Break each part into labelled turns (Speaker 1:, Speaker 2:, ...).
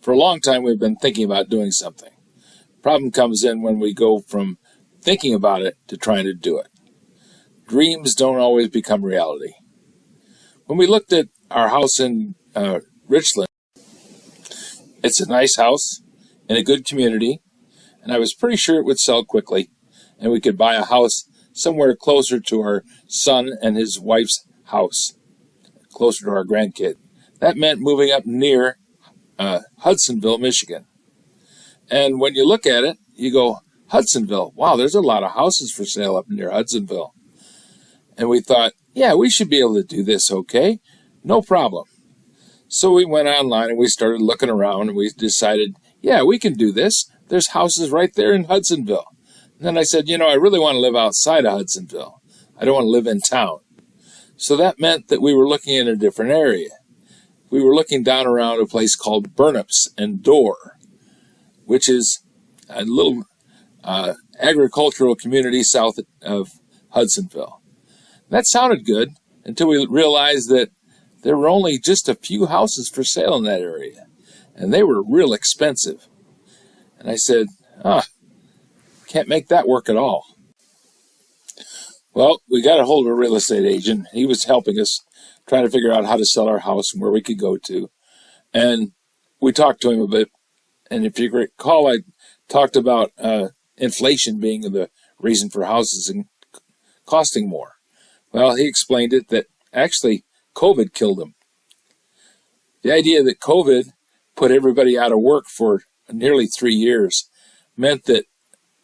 Speaker 1: For a long time, we've been thinking about doing something. Problem comes in when we go from thinking about it to trying to do it. Dreams don't always become reality. When we looked at our house in Richland, it's a nice house in a good community, and I was pretty sure it would sell quickly, and we could buy a house somewhere closer to our son and his wife's house, closer to our grandkid. That meant moving up near Hudsonville, Michigan. And when you look at it, you go, Hudsonville, wow, there's a lot of houses for sale up near Hudsonville. And we thought, yeah, we should be able to do this, okay? No problem. So we went online and we started looking around and we decided, yeah, we can do this. There's houses right there in Hudsonville. And then I said, I really want to live outside of Hudsonville. I don't want to live in town. So that meant that we were looking in a different area. We were looking down around a place called Burnups and Dorr, which is a little agricultural community south of Hudsonville. That sounded good until we realized that there were only just a few houses for sale in that area, and they were real expensive. And I said, can't make that work at all. Well, we got a hold of a real estate agent. He was helping us trying to figure out how to sell our house and where we could go to. And we talked to him a bit. And if you recall, I talked about inflation being the reason for houses and costing more. Well, he explained it that actually COVID killed them. The idea that COVID put everybody out of work for nearly 3 years meant that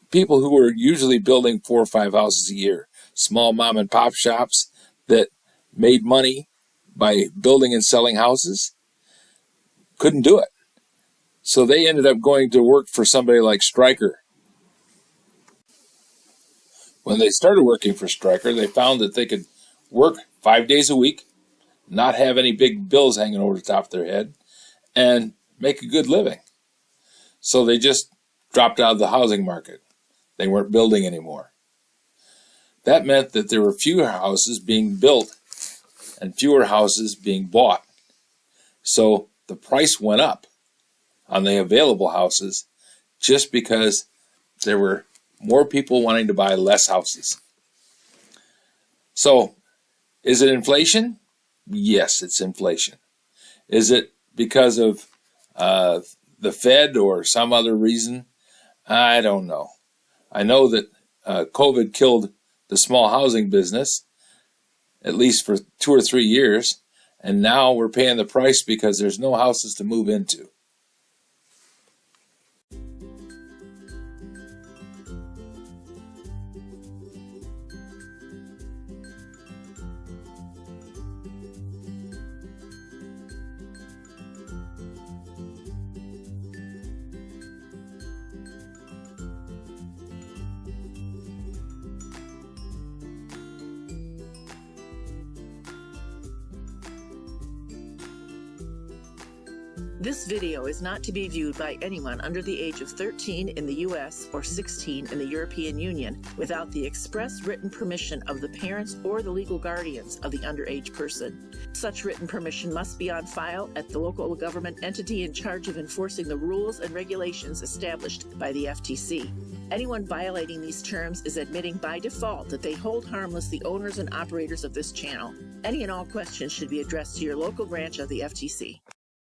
Speaker 1: people who were usually building 4 or 5 houses a year, small mom and pop shops that made money by building and selling houses, couldn't do it. So they ended up going to work for somebody like Stryker. When they started working for Stryker, they found that they could work 5 days a week, not have any big bills hanging over the top of their head, and make a good living. So they just dropped out of the housing market. They weren't building anymore. That meant that there were fewer houses being built and fewer houses being bought. So the price went up on the available houses just because there were more people wanting to buy less houses. So, is it inflation? Yes, it's inflation. Is it because of the Fed or some other reason? I don't know. I know that COVID killed the small housing business, at least for 2 or 3 years, and now we're paying the price because there's no houses to move into.
Speaker 2: This video is not to be viewed by anyone under the age of 13 in the U.S. or 16 in the European Union without the express written permission of the parents or the legal guardians of the underage person. Such written permission must be on file at the local government entity in charge of enforcing the rules and regulations established by the FTC. Anyone violating these terms is admitting by default that they hold harmless the owners and operators of this channel. Any and all questions should be addressed to your local branch of the FTC.